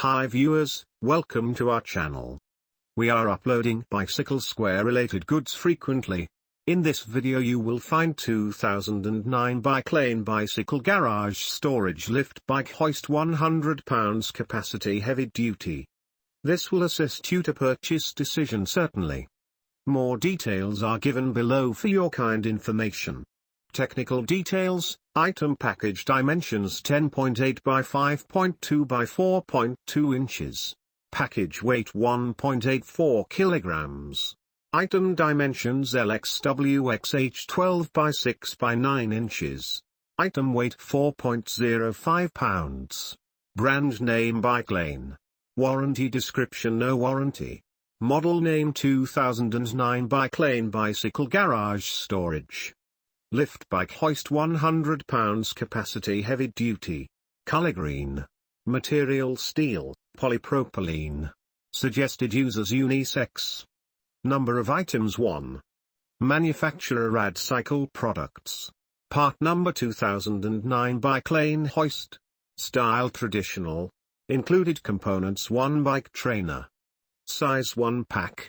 Hi viewers, welcome to our channel. We are uploading bicycle square related goods frequently. In this video you will find 2009 Bike Lane Bicycle Garage Storage Lift Bike Hoist 100 pounds capacity heavy duty. This will assist you to purchase decision certainly. More details are given below for your kind information. Technical details, item package dimensions 10.8 by 5.2 by 4.2 inches. Package weight 1.84 kilograms. Item dimensions LXWXH 12 by 6 by 9 inches. Item weight 4.05 pounds. Brand name Bike Lane. Warranty description no warranty. Model name 2009 Bike Lane Bicycle Garage Storage Lift Bike Hoist 100 pounds capacity heavy duty. Color green. Material steel, polypropylene. Suggested users unisex. Number of items 1. Manufacturer Radcycle Products. Part number 2009 Bike Lane Hoist. Style traditional. Included components 1 bike trainer. Size 1 pack.